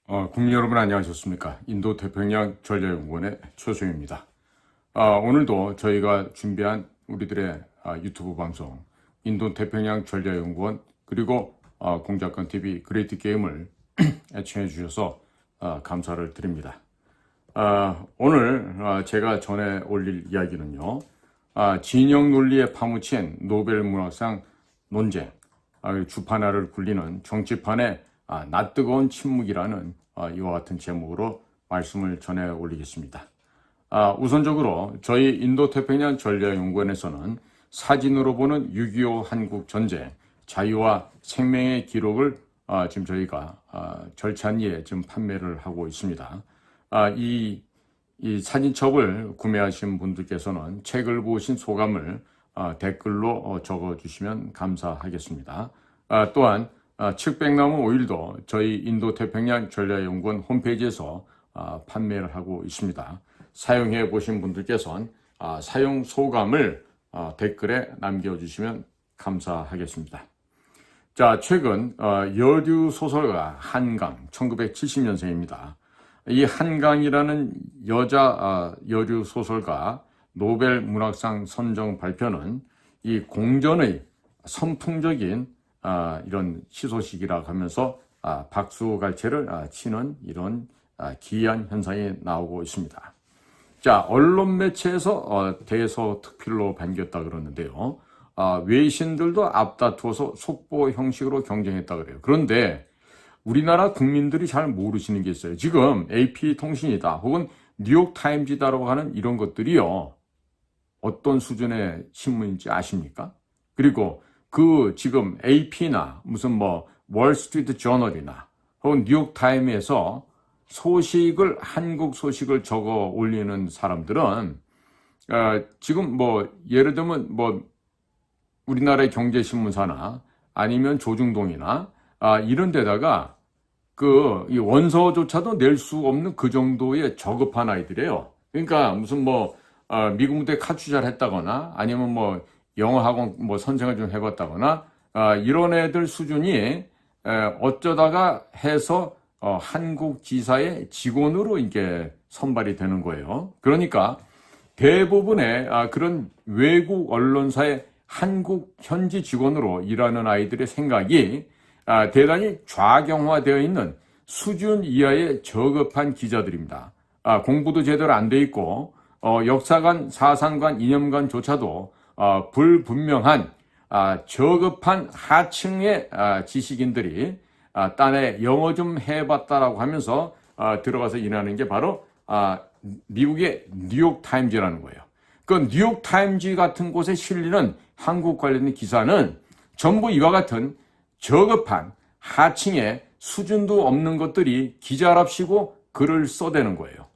국민 여러분 안녕하셨습니까? 인도 태평양 전략연구원의 최소영입니다. 오늘도 저희가 준비한 우리들의 유튜브 방송 인도 태평양 전략연구원 그리고 공작권 TV 그레이트 게임을 애청해 주셔서 감사를 드립니다. 오늘 제가 전해 올릴 이야기는요. 진영 논리에 파묻힌 노벨 문학상 논쟁, 주판화를 굴리는 정치판의 낯뜨거운 침묵이라는 이와 같은 제목으로 말씀을 전해 올리겠습니다. 우선적으로 저희 인도태평양 전략연구원에서는 사진으로 보는 6.25 한국 전쟁, 자유와 생명의 기록을 지금 저희가 절찬리에 지금 판매를 하고 있습니다. 이 사진첩을 구매하신 분들께서는 책을 보신 소감을 댓글로 적어주시면 감사하겠습니다. 또한 칡백나무 오일도 저희 인도태평양 전략연구원 홈페이지에서 판매를 하고 있습니다. 사용해 보신 분들께서는 사용 소감을 댓글에 남겨주시면 감사하겠습니다. 자, 최근 여류 소설가 한강 1970년생입니다. 이 한강이라는 여자 여류 소설가 노벨 문학상 선정 발표는 이 공전의 선풍적인 이런 희소식이라고 하면서 박수갈채를 치는 이런 기이한 현상이 나오고 있습니다. 자, 언론 매체에서 대서특필로 반겼다 그러는데요. 외신들도 앞다투어서 속보 형식으로 경쟁했다 그래요. 그런데 우리나라 국민들이 잘 모르시는 게 있어요. 지금 AP통신이다 혹은 뉴욕타임즈다라고 하는 이런 것들이요. 어떤 수준의 신문인지 아십니까? 그리고 그 지금 AP나 무슨 뭐 월스트리트 저널이나 혹은 뉴욕타임에서 소식을 한국 소식을 적어 올리는 사람들은 지금 뭐 예를 들면 뭐 우리나라의 경제신문사나 아니면 조중동이나 이런 데다가 이 원서조차도 낼 수 없는 그 정도의 저급한 아이들이에요. 그러니까 무슨 뭐 미국 무대 카투자를 했다거나 아니면 뭐 영어학원 뭐 선생을 좀 해봤다거나 이런 애들 수준이 어쩌다가 해서 한국 지사의 직원으로 이게 선발이 되는 거예요. 그러니까 대부분의 그런 외국 언론사의 한국 현지 직원으로 일하는 아이들의 생각이 대단히 좌경화되어 있는 수준 이하의 저급한 기자들입니다. 공부도 제대로 안 돼 있고 역사관, 사상관, 이념관조차도 불분명한 저급한 하층의 지식인들이 딴에 영어 좀 해봤다라고 하면서 들어가서 일하는 게 바로 미국의 뉴욕타임즈라는 거예요. 그 뉴욕타임즈 같은 곳에 실리는 한국 관련된 기사는 전부 이와 같은 저급한 하층의 수준도 없는 것들이 기자랍시고 글을 써대는 거예요.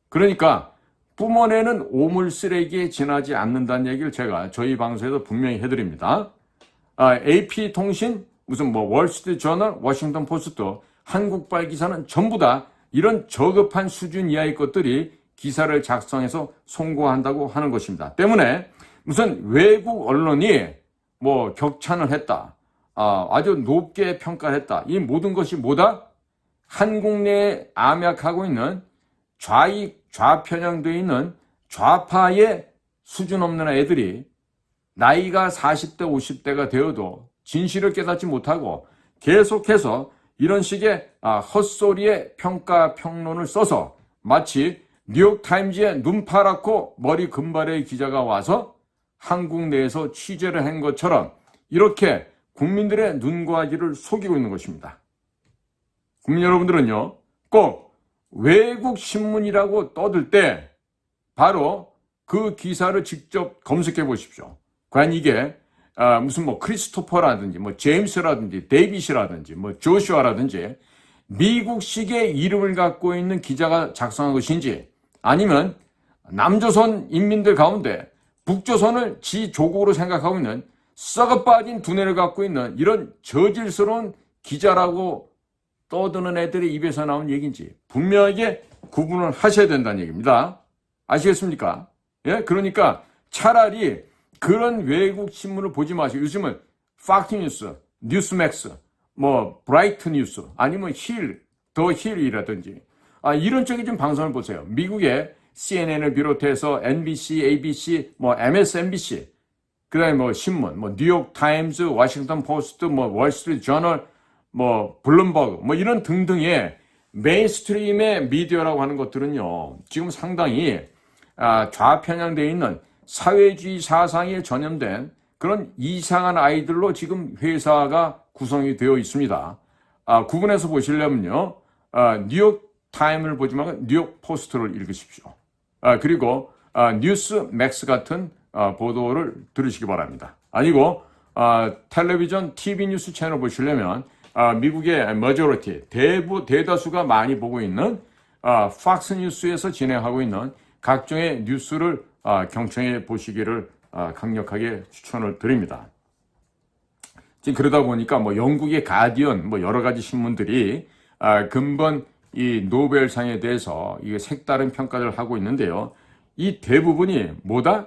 그러니까 뿜어내는 오물 쓰레기에 지나지 않는다는 얘기를 제가 저희 방송에서 분명히 해드립니다. AP통신, 무슨 뭐 월스트리트 저널, 워싱턴 포스트, 한국발 기사는 전부 다 이런 저급한 수준 이하의 것들이 기사를 작성해서 송고한다고 하는 것입니다. 때문에 무슨 외국 언론이 뭐 격찬을 했다, 아주 높게 평가를 했다. 이 모든 것이 뭐다? 한국 내에 암약하고 있는 좌편향되어 있는 좌파의 수준 없는 애들이 나이가 40대, 50대가 되어도 진실을 깨닫지 못하고 계속해서 이런 식의 헛소리의 평가 평론을 써서 마치 뉴욕타임즈에 눈 파랗고 머리 금발의 기자가 와서 한국 내에서 취재를 한 것처럼 이렇게 국민들의 눈과 귀를 속이고 있는 것입니다. 국민 여러분들은요, 꼭 외국 신문이라고 떠들 때 바로 그 기사를 직접 검색해 보십시오. 과연 이게 무슨 뭐 크리스토퍼라든지 뭐 제임스라든지 데이빗이라든지 뭐 조슈아라든지 미국식의 이름을 갖고 있는 기자가 작성한 것인지 아니면 남조선 인민들 가운데 북조선을 지 조국으로 생각하고 있는 썩어 빠진 두뇌를 갖고 있는 이런 저질스러운 기자라고 떠드는 애들의 입에서 나온 얘기인지 분명하게 구분을 하셔야 된다는 얘기입니다. 아시겠습니까? 예? 그러니까 차라리 그런 외국 신문을 보지 마시고 요즘은 팍스뉴스, 뉴스맥스, 뭐 브라이트 뉴스, 아니면 힐, 더 힐이라든지 이런 쪽의 방송을 보세요. 미국의 CNN을 비롯해서 NBC, ABC, MSNBC, 그다음에 신문, 뉴욕 타임즈, 워싱턴 포스트, 월스트리트 저널, 블룸버그, 이런 등등의 메인스트림의 미디어라고 하는 것들은요, 지금 상당히 좌편향되어 있는 사회주의 사상에 전염된 그런 이상한 아이들로 지금 회사가 구성이 되어 있습니다. 구분해서 보시려면요, 뉴욕 타임을 보지 말고 뉴욕 포스트를 읽으십시오. 그리고 뉴스 맥스 같은 보도를 들으시기 바랍니다. 아니고 텔레비전 TV 뉴스 채널 보시려면 미국의 머저리티 대다수가 많이 보고 있는 팍스 뉴스에서 진행하고 있는 각종의 뉴스를 경청해 보시기를 강력하게 추천을 드립니다. 지금 그러다 보니까 영국의 가디언 여러 가지 신문들이 근본 이 노벨상에 대해서 이게 색다른 평가를 하고 있는데요. 이 대부분이 뭐다?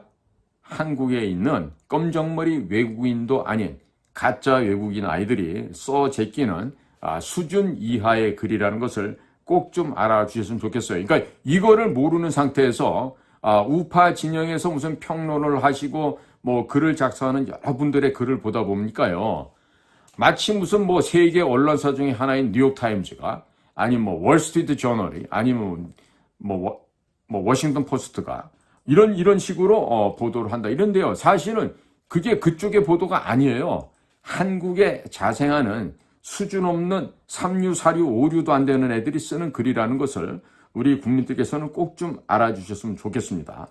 한국에 있는 검정머리 외국인도 아닌 가짜 외국인 아이들이 써 제끼는 수준 이하의 글이라는 것을 꼭 좀 알아주셨으면 좋겠어요. 그러니까 이거를 모르는 상태에서 우파 진영에서 무슨 평론을 하시고 글을 작성하는 여러분들의 글을 보다 보니까요. 마치 무슨 세계 언론사 중에 하나인 뉴욕타임즈가 아니면 월스트리트 저널이 아니면 워싱턴 포스트가 이런 식으로 보도를 한다. 이런데요. 사실은 그게 그쪽의 보도가 아니에요. 한국에 자생하는 수준 없는 3류, 4류, 5류도 안 되는 애들이 쓰는 글이라는 것을 우리 국민들께서는 꼭 좀 알아주셨으면 좋겠습니다.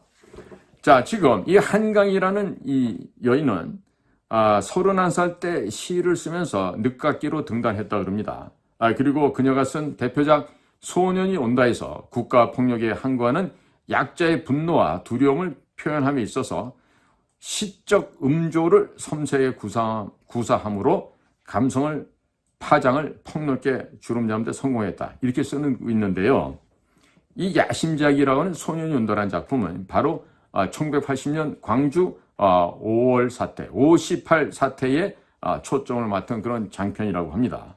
자, 지금 이 한강이라는 이 여인은 31살 때 시를 쓰면서 늦깎이로 등단했다 그럽니다. 그리고 그녀가 쓴 대표작 소년이 온다에서 국가폭력에 항거하는 약자의 분노와 두려움을 표현함에 있어서 시적 음조를 섬세하게 구사함으로 감성을 파장을 폭넓게 주름잡는 데 성공했다. 이렇게 쓰고 있는데요. 이 야심작이라고 하는 소년이 온다라는 작품은 바로 1980년 광주 5월 사태, 58 사태에 초점을 맡은 그런 장편이라고 합니다.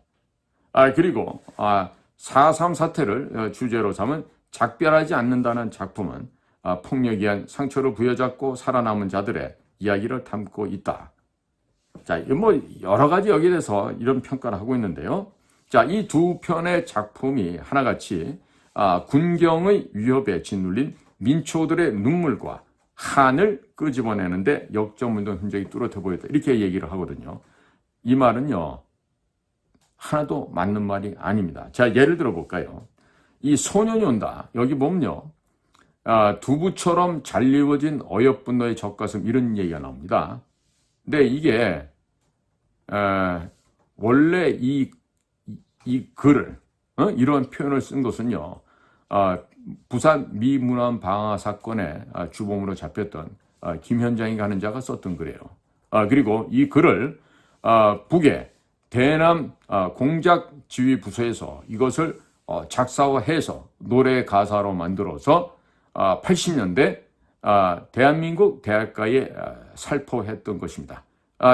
그리고 4.3 사태를 주제로 삼은 작별하지 않는다는 작품은 폭력에 의한 상처를 부여잡고 살아남은 자들의 이야기를 담고 있다. 자, 여러 가지 여기에 대해서 이런 평가를 하고 있는데요. 자, 이 두 편의 작품이 하나같이 군경의 위협에 짓눌린 민초들의 눈물과 한을 끄집어내는데 역점운동 흔적이 뚜렷해 보였다. 이렇게 얘기를 하거든요. 이 말은요, 하나도 맞는 말이 아닙니다. 자, 예를 들어 볼까요? 이 소년이 온다. 여기 보면요. 두부처럼 잘 이루어진 어여쁜 너의 젖가슴 이런 얘기가 나옵니다. 근데 이게 원래 이 글을 이런 표현을 쓴 것은요. 부산 미문안 방화 사건의 주범으로 잡혔던 김현장이가 하는 자가 썼던 글이에요. 그리고 이 글을 북의 대남 공작지휘부서에서 이것을 작사화해서 노래 가사로 만들어서 80년대 대한민국 대학가에 살포했던 것입니다.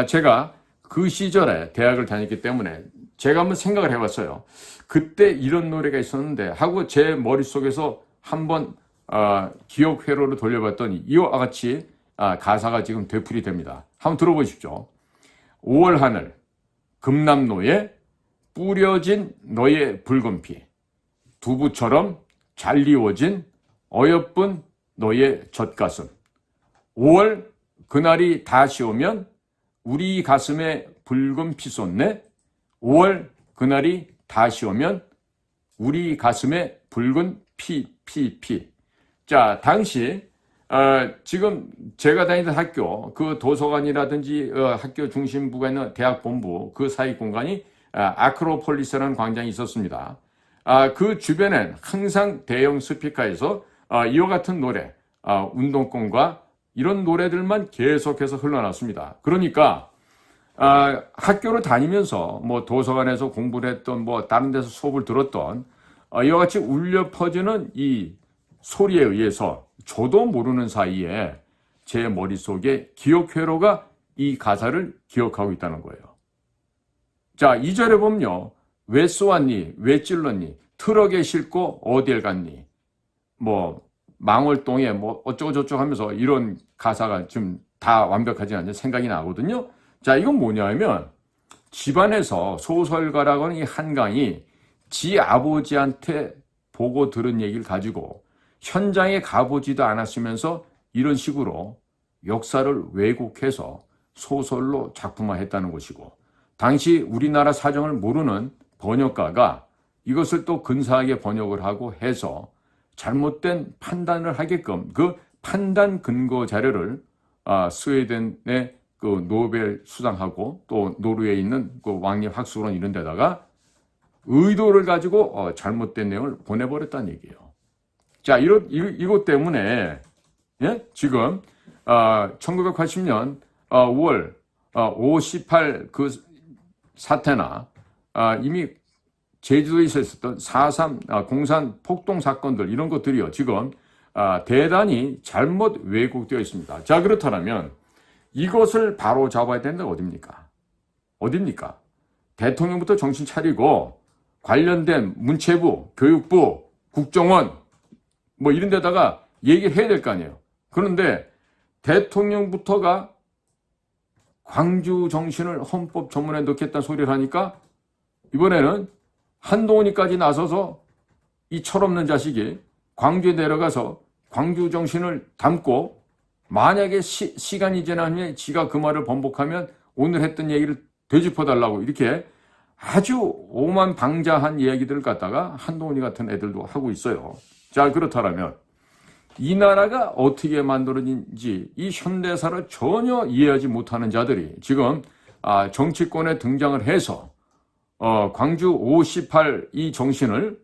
제가 그 시절에 대학을 다녔기 때문에 제가 한번 생각을 해봤어요. 그때 이런 노래가 있었는데 하고 제 머릿속에서 한번 기억 회로를 돌려봤더니 이와 같이 가사가 지금 되풀이 됩니다. 한번 들어보십시오. 5월 하늘 금남로에 뿌려진 너의 붉은 피 두부처럼 잘 이루어진 어여쁜 너의 젖가슴 5월 그날이 다시 오면 우리 가슴에 붉은 피 쏟네 5월 그날이 다시 오면 우리 가슴에 붉은 피. 자, 당시 지금 제가 다니던 학교 그 도서관이라든지 학교 중심부가 있는 대학 본부 그 사이 공간이 아크로폴리스라는 광장이 있었습니다. 그 주변엔 항상 대형 스피커에서 이와 같은 노래, 운동권과 이런 노래들만 계속해서 흘러났습니다. 그러니까 학교를 다니면서 도서관에서 공부를 했던 다른 데서 수업을 들었던 이와 같이 울려 퍼지는 이 소리에 의해서 저도 모르는 사이에 제 머릿속에 기억 회로가 이 가사를 기억하고 있다는 거예요. 자, 2절에 보면요. 왜 쏘았니? 왜 찔렀니? 트럭에 싣고 어딜 갔니? 뭐 망월동에 뭐 어쩌고저쩌고 하면서 이런 가사가 좀 다 완벽하지 않은 생각이 나거든요. 자, 이건 뭐냐면 집안에서 소설가라고 하는 이 한강이 지 아버지한테 보고 들은 얘기를 가지고 현장에 가보지도 않았으면서 이런 식으로 역사를 왜곡해서 소설로 작품화했다는 것이고, 당시 우리나라 사정을 모르는 번역가가 이것을 또 근사하게 번역을 하고 해서 잘못된 판단을 하게끔 그 판단 근거 자료를 스웨덴의 그 노벨 수상하고 또 노르웨이에 있는 그 왕립 학술원 이런 데다가 의도를 가지고 잘못된 내용을 보내버렸다는 얘기예요. 자, 이것 때문에 지금 1980년 5월 58 그 사태나 이미 제주도에 있었던 4.3 공산 폭동 사건들 이런 것들이요 지금 대단히 잘못 왜곡되어 있습니다. 자, 그렇다면 이것을 바로 잡아야 되는 데가 어딥니까? 대통령부터 정신 차리고 관련된 문체부, 교육부, 국정원 뭐 이런 데다가 얘기를 해야 될 거 아니에요. 그런데 대통령부터가 광주 정신을 헌법 전문에 넣겠다는 소리를 하니까 이번에는 한동훈이까지 나서서 이 철없는 자식이 광주에 내려가서 광주 정신을 담고 만약에 시간이 지나면 지가 그 말을 번복하면 오늘 했던 얘기를 되짚어달라고 이렇게 아주 오만방자한 이야기들을 갖다가 한동훈이 같은 애들도 하고 있어요. 자, 그렇다면 이 나라가 어떻게 만들어진지 이 현대사를 전혀 이해하지 못하는 자들이 지금 정치권에 등장을 해서 광주 58 이 정신을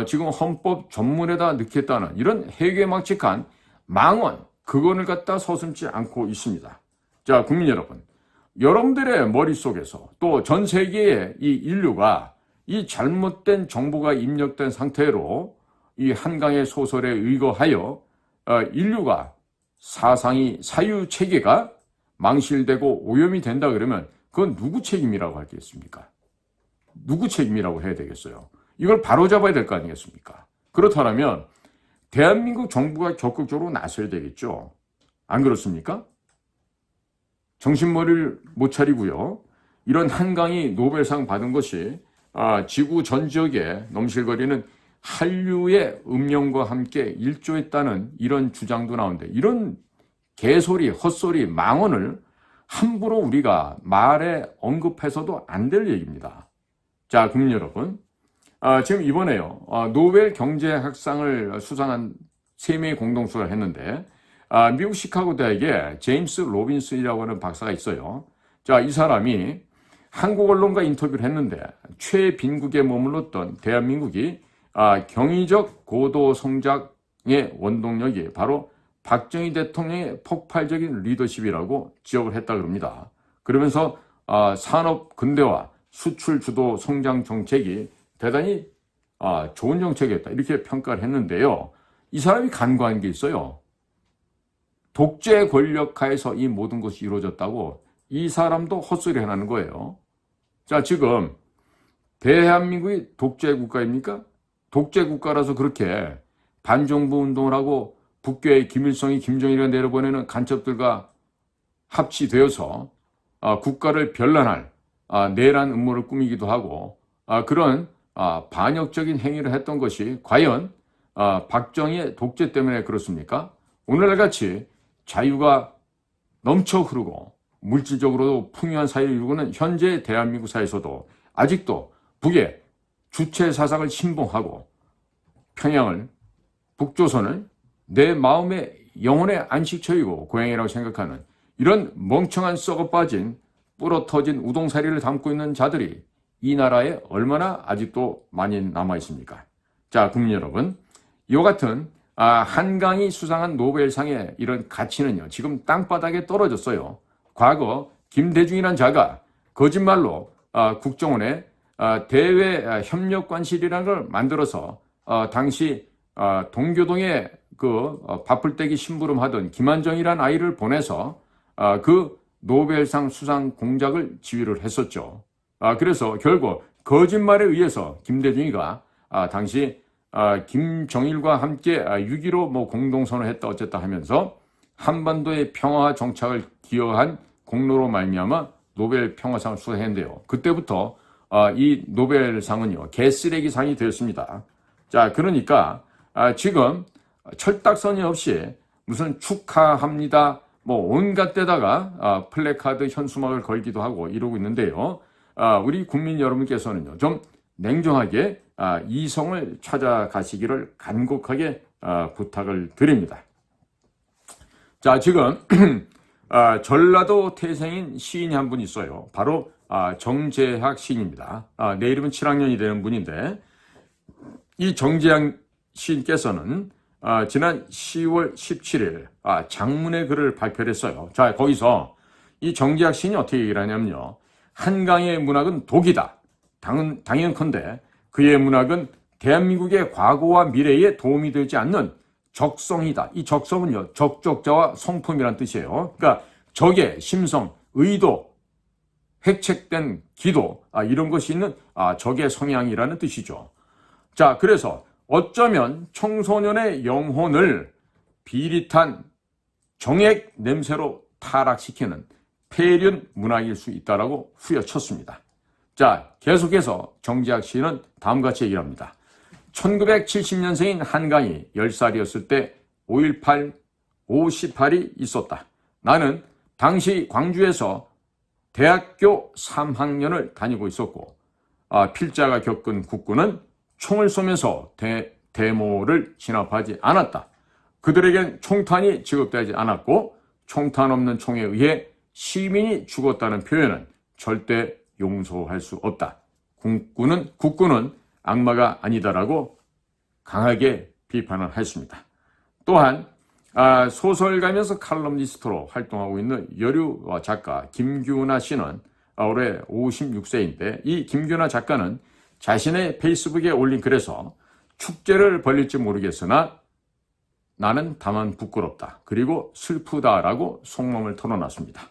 지금 헌법 전문에다 넣겠다는 이런 해괴망측한 망언 그건을 갖다 서슴지 않고 있습니다. 자, 국민 여러분, 여러분들의 머릿속에서 또 전 세계의 이 인류가 이 잘못된 정보가 입력된 상태로 이 한강의 소설에 의거하여 인류가 사상이 사유체계가 망실되고 오염이 된다 그러면 그건 누구 책임이라고 하겠습니까? 누구 책임이라고 해야 되겠어요? 이걸 바로잡아야 될 거 아니겠습니까? 그렇다면 대한민국 정부가 적극적으로 나서야 되겠죠. 안 그렇습니까? 정신머리를 못 차리고요. 이런 한강이 노벨상 받은 것이 지구 전 지역에 넘실거리는 한류의 음령과 함께 일조했다는 이런 주장도 나오는데 이런 개소리, 헛소리, 망언을 함부로 우리가 말에 언급해서도 안 될 얘기입니다. 자, 국민 여러분, 지금 이번에요 노벨 경제학상을 수상한 3명의 공동수상을 했는데 미국 시카고 대학에 제임스 로빈슨이라고 하는 박사가 있어요. 자, 이 사람이 한국 언론과 인터뷰를 했는데 최빈국에 머물렀던 대한민국이 경의적 고도 성장의 원동력이 바로 박정희 대통령의 폭발적인 리더십이라고 지적을 했다 그럽니다. 그러면서 산업 근대화, 수출 주도 성장 정책이 대단히 좋은 정책이었다 이렇게 평가를 했는데요. 이 사람이 간과한 게 있어요. 독재 권력하에서 이 모든 것이 이루어졌다고 이 사람도 헛소리 해나는 거예요. 자, 지금 대한민국이 독재 국가입니까? 독재 국가라서 그렇게 반정부 운동을 하고 북괴의 김일성이 김정일이가 내려보내는 간첩들과 합치되어서 국가를 변란할 내란 음모를 꾸미기도 하고 그런 반역적인 행위를 했던 것이 과연 박정희의 독재 때문에 그렇습니까? 오늘날같이 자유가 넘쳐 흐르고 물질적으로도 풍요한 사회를 이루고는 현재 대한민국 사회에서도 아직도 북의 주체 사상을 신봉하고 평양을, 북조선을 내 마음의 영혼의 안식처이고 고향이라고 생각하는 이런 멍청한 썩어빠진 불어터진 우동사리를 담고 있는 자들이 이 나라에 얼마나 아직도 많이 남아있습니까? 자, 국민 여러분, 이와 같은 한강이 수상한 노벨상의 이런 가치는요 지금 땅바닥에 떨어졌어요. 과거 김대중이란 자가 거짓말로 국정원에 대외 협력관실이라는 걸 만들어서 당시 동교동에 그 밥풀떼기 심부름하던 김한정이라는 아이를 보내서 그 노벨상 수상 공작을 지휘를 했었죠. 그래서 결국 거짓말에 의해서 김대중이가 당시 김정일과 함께 6.15 뭐 공동선언을 했다 어쨌다 하면서 한반도의 평화 정착을 기여한 공로로 말미암아 노벨 평화상을 수상했는데요. 그때부터 이 노벨상은요 개쓰레기상이 되었습니다. 자, 그러니까 지금 철딱서니 없이 무슨 축하합니다 뭐 온갖 데다가 플래카드 현수막을 걸기도 하고 이러고 있는데요. 우리 국민 여러분께서는요 좀 냉정하게 이성을 찾아가시기를 간곡하게 부탁을 드립니다. 자, 지금 전라도 태생인 시인이 한 분 있어요. 바로 정재학 시인입니다. 내일이면 7학년이 되는 분인데 이 정재학 시인께서는 지난 10월 17일 장문의 글을 발표를 했어요. 자, 거기서 이 정재학 시인이 어떻게 얘기를 하냐면요. 한강의 문학은 독이다. 당연컨대 그의 문학은 대한민국의 과거와 미래에 도움이 되지 않는 적성이다. 이 적성은요, 적적자와 성품이란 뜻이에요. 그러니까 적의 심성, 의도, 획책된 기도, 이런 것이 있는 적의 성향이라는 뜻이죠. 자, 그래서 어쩌면 청소년의 영혼을 비릿한 정액 냄새로 타락시키는 폐륜 문학일 수 있다라고 후려쳤습니다. 자, 계속해서 정재학 씨는 다음과 같이 얘기를 합니다. 1970년생인 한강이 10살이었을 때 5.18, 58이 있었다. 나는 당시 광주에서 대학교 3학년을 다니고 있었고 필자가 겪은 국군은 총을 쏘면서 대모를 진압하지 않았다. 그들에겐 총탄이 지급되지 않았고 총탄 없는 총에 의해 시민이 죽었다는 표현은 절대 용서할 수 없다. 국군은 악마가 아니다라고 강하게 비판을 했습니다. 또한 소설가면서 칼럼니스트로 활동하고 있는 여류 작가 김규나 씨는 올해 56세인데 이 김규나 작가는 자신의 페이스북에 올린 글에서 축제를 벌릴지 모르겠으나 나는 다만 부끄럽다. 그리고 슬프다라고 속마음을 털어놨습니다.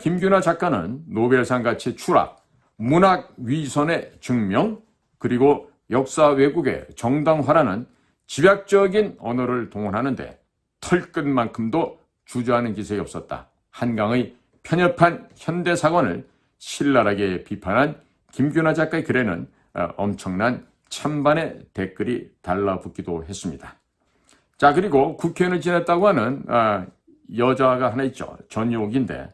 김규나 작가는 노벨상같이 추락, 문학 위선의 증명, 그리고 역사 왜곡의 정당화라는 집약적인 언어를 동원하는데 털끝만큼도 주저하는 기색이 없었다. 한강의 편협한 현대사관을 신랄하게 비판한 김규나 작가의 글에는 엄청난 찬반의 댓글이 달라붙기도 했습니다. 자, 그리고 국회의원을 지냈다고 하는 여자가 하나 있죠. 전용욱인데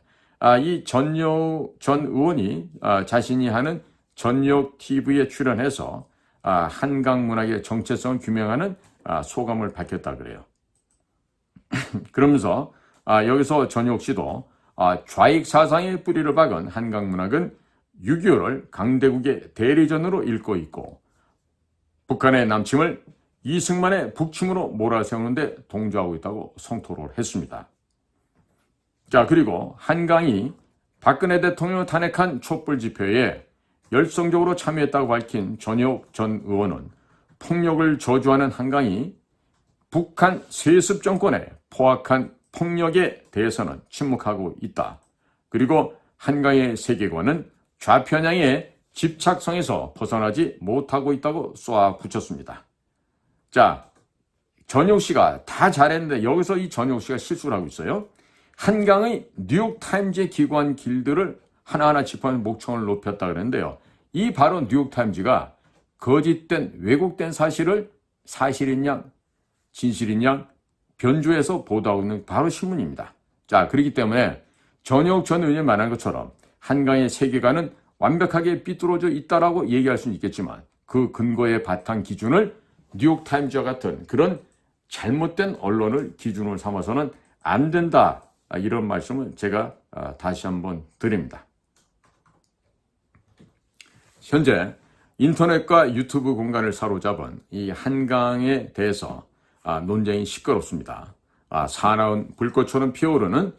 이 전용욱 전 의원이 자신이 하는 전용욱 TV에 출연해서 한강 문학의 정체성을 규명하는 소감을 밝혔다 그래요. 그러면서 여기서 전용욱 씨도 좌익 사상의 뿌리를 박은 한강 문학은 6.25를 강대국의 대리전으로 읽고 있고 북한의 남침을 이승만의 북침으로 몰아세우는데 동조하고 있다고 성토를 했습니다. 자, 그리고 한강이 박근혜 대통령을 탄핵한 촛불 집회에 열성적으로 참여했다고 밝힌 전용욱 전 의원은 폭력을 저주하는 한강이 북한 세습 정권의 포악한 폭력에 대해서는 침묵하고 있다. 그리고 한강의 세계관은 좌편향의 집착성에서 벗어나지 못하고 있다고 쏘아붙였습니다. 자, 전용욱 씨가 다 잘했는데 여기서 이 전용욱 씨가 실수를 하고 있어요. 한강의 뉴욕타임즈의 기관 길들을 하나하나 짚어서 목청을 높였다 그랬는데요. 이 바로 뉴욕타임즈가 거짓된 왜곡된 사실을 사실인 양, 진실인 양 변주해서 보도하고 있는 바로 신문입니다. 자, 그렇기 때문에 전용욱 전 의원이 말한 것처럼 한강의 세계관은 완벽하게 삐뚤어져 있다라고 얘기할 수는 있겠지만 그 근거의 바탕 기준을 뉴욕타임즈와 같은 그런 잘못된 언론을 기준으로 삼아서는 안 된다. 이런 말씀을 제가 다시 한번 드립니다. 현재 인터넷과 유튜브 공간을 사로잡은 이 한강에 대해서 논쟁이 시끄럽습니다. 사나운 불꽃처럼 피어오르는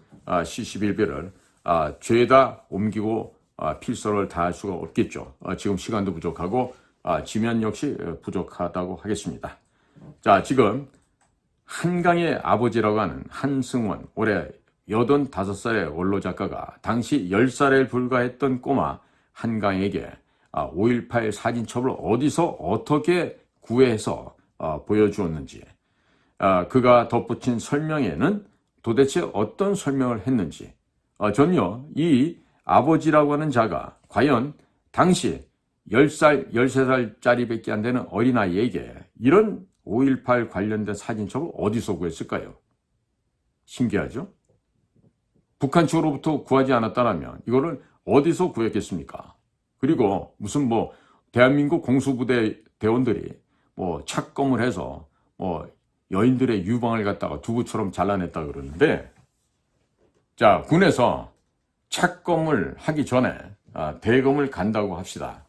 시시빌비를 죄다 옮기고 필서를 다할 수가 없겠죠. 지금 시간도 부족하고 지면 역시 부족하다고 하겠습니다. 자, 지금 한강의 아버지라고 하는 한승원, 올해 85살의 원로 작가가 당시 10살에 불과했던 꼬마 한강에게 5.18 사진첩을 어디서 어떻게 구해서 보여주었는지, 그가 덧붙인 설명에는 도대체 어떤 설명을 했는지, 전혀 이 아버지라고 하는 자가 과연 당시 10살, 13살짜리밖에 안 되는 어린아이에게 이런 5.18 관련된 사진첩을 어디서 구했을까요? 신기하죠? 북한 측으로부터 구하지 않았다면 이거를 어디서 구했겠습니까? 그리고 무슨 대한민국 공수부대 대원들이 착검을 해서 여인들의 유방을 갖다가 두부처럼 잘라냈다 그러는데, 자, 군에서 착검을 하기 전에 대검을 간다고 합시다.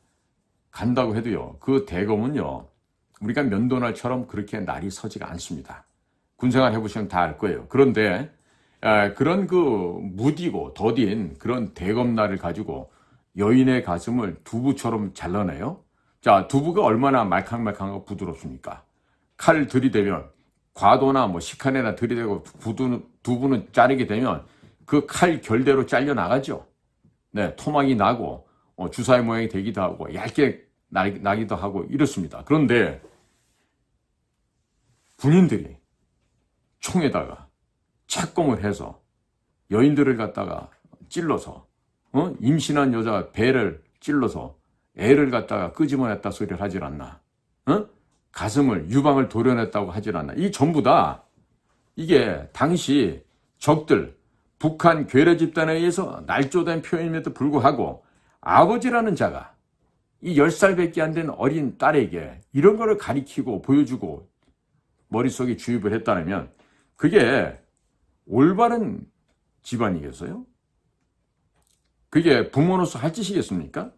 간다고 해도요, 그 대검은요, 우리가 면도날처럼 그렇게 날이 서지가 않습니다. 군생활 해보시면 다 알 거예요. 그런데 그런 무디고 더딘 그런 대검날을 가지고 여인의 가슴을 두부처럼 잘라내요. 자, 두부가 얼마나 말캉말캉하고 부드럽습니까? 칼을 들이대면 과도나 식한에나 들이대고 두부는 자르게 되면 그 칼 결대로 잘려 나가죠. 네, 토막이 나고 주사위 모양이 되기도 하고 얇게 나기도 하고 이렇습니다. 그런데 군인들이 총에다가 착검을 해서 여인들을 갖다가 찔러서 임신한 여자 배를 찔러서 애를 갖다가 끄집어냈다 소리를 하질 않나? 가슴을 유방을 도려냈다고 하질 않나? 이 전부 다 이게 당시 적들 북한 괴뢰 집단에 의해서 날조된 표현임에도 불구하고 아버지라는 자가 이 10살밖에 안 된 어린 딸에게 이런 거를 가리키고 보여주고 머릿속에 주입을 했다면 그게 올바른 집안이겠어요? 그게 부모로서 할 짓이겠습니까?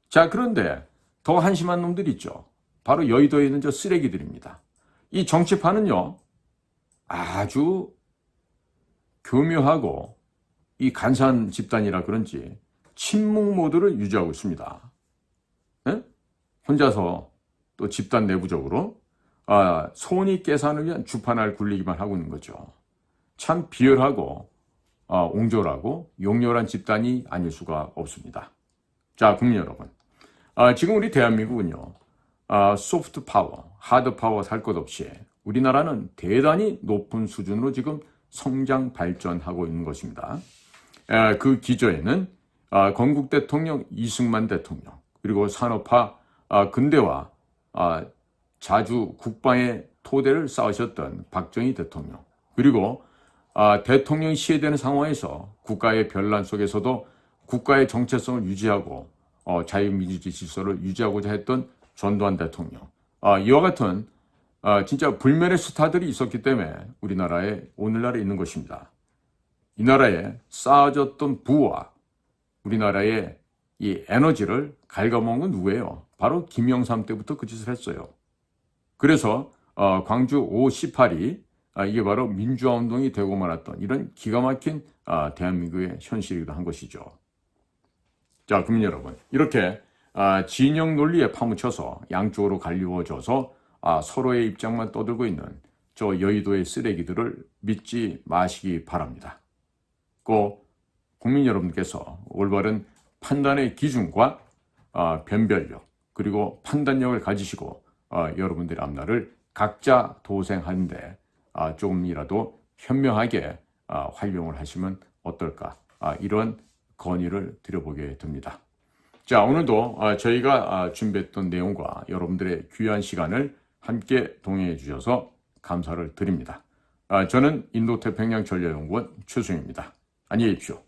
자, 그런데 더 한심한 놈들이 있죠. 바로 여의도에 있는 저 쓰레기들입니다. 이 정치파는요, 아주 교묘하고 이 간사한 집단이라 그런지 침묵 모드를 유지하고 있습니다. 네? 혼자서 또 집단 내부적으로 손이 깨산을 위한 주판을 굴리기만 하고 있는 거죠. 참 비열하고 옹졸하고 용렬한 집단이 아닐 수가 없습니다. 자, 국민 여러분, 지금 우리 대한민국은요, 소프트 파워, 하드 파워 살 것 없이 우리나라는 대단히 높은 수준으로 지금 성장 발전하고 있는 것입니다. 그 기저에는 건국 대통령 이승만 대통령, 그리고 산업화 근대화 자주 국방의 토대를 쌓으셨던 박정희 대통령, 그리고 대통령이 시해되는 상황에서 국가의 변란 속에서도 국가의 정체성을 유지하고 자유민주주의 질서를 유지하고자 했던 전두환 대통령, 이와 같은 진짜 불멸의 스타들이 있었기 때문에 우리나라에 오늘날에 있는 것입니다. 이 나라에 쌓아졌던 부와 우리나라의 이 에너지를 갉아먹은 건 누구예요? 바로 김영삼 때부터 그 짓을 했어요. 그래서 광주 5.18이 이게 바로 민주화운동이 되고 말았던 이런 기가 막힌 대한민국의 현실이기도 한 것이죠. 자, 국민 여러분, 이렇게 진영 논리에 파묻혀서 양쪽으로 갈리워져서 서로의 입장만 떠들고 있는 저 여의도의 쓰레기들을 믿지 마시기 바랍니다. 꼭 국민 여러분께서 올바른 판단의 기준과 변별력 그리고 판단력을 가지시고 여러분들의 앞날을 각자 도생하는데 조금이라도 현명하게 활용을 하시면 어떨까, 이런 건의를 드려보게 됩니다. 자, 오늘도 저희가 준비했던 내용과 여러분들의 귀한 시간을 함께 동행해 주셔서 감사를 드립니다. 저는 인도태평양 전략연구원 최수영입니다. 안녕히 계십시오.